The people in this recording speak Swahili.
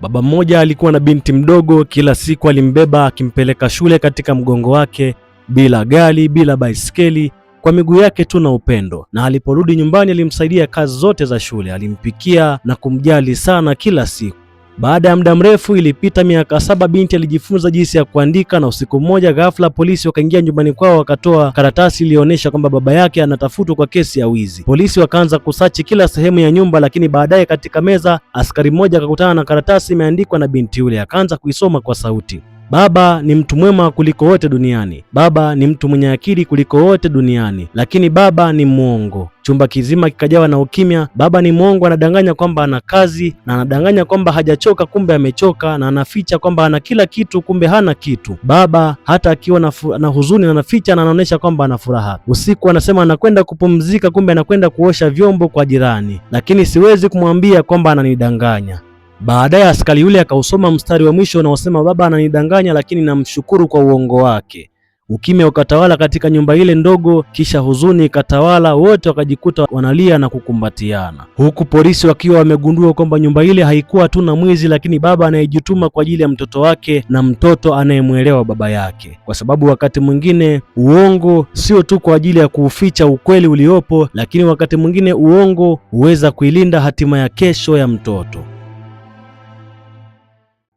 Baba mmoja alikuwa na binti mdogo, kila siku alimbeba akimpeleka shule katika mgongo wake, bila gari, bila baisikeli, kwa miguu yake tu na upendo. Na aliporudi nyumbani alimsaidia kazi zote za shule, alimpikia na kumjali sana kila siku. Baada ya muda mrefu, ilipita miaka 7, binti alijifunza jinsi ya kuandika, na usiku mmoja ghafla polisi wakaingia nyumbani kwao, wakatoa karatasi iliyoonyesha kwamba baba yake anatafutwa kwa kesi ya wizi. Polisi wakaanza kusachi kila sehemu ya nyumba, lakini baadaye katika meza askari mmoja akakutana na karatasi imeandikwa na binti yule. Akaanza kuisoma kwa sauti: baba ni mtu mwema kuliko wote duniani, baba ni mtu mwenye akili kuliko wote duniani, lakini baba ni mwongo. Chumba kizima kikajawa na ukimya. Baba ni mwongo, anadanganya kwamba ana kazi, na anadanganya kwamba hajachoka, kumbe amechoka, na anaficha kwamba ana kila kitu, kumbe hana kitu. Baba hata akiwa na huzuni anaficha na anaonyesha kwamba ana furaha. Usiku anasema anakwenda kupumzika, kumbe anakwenda kuosha vyombo kwa jirani, lakini siwezi kumwambia kwamba ananidanganya. Baadaye askari yule akausoma mstari wa mwisho unaosema baba ananidanganya, lakini namshukuru kwa uongo wake. Ukimya ukatawala katika nyumba ile ndogo, kisha huzuni ikatawala. Wote wakajikuta wanalia na kukumbatiana, huku polisi wakiwa wamegundua kwamba nyumba ile haikuwa tu na mwizi, lakini baba anayejituma kwa ajili ya mtoto wake na mtoto anayemwelewa baba yake. Kwa sababu wakati mwingine uongo sio tu kwa ajili ya kuuficha ukweli uliopo, lakini wakati mwingine uongo huweza kuilinda hatima ya kesho ya mtoto.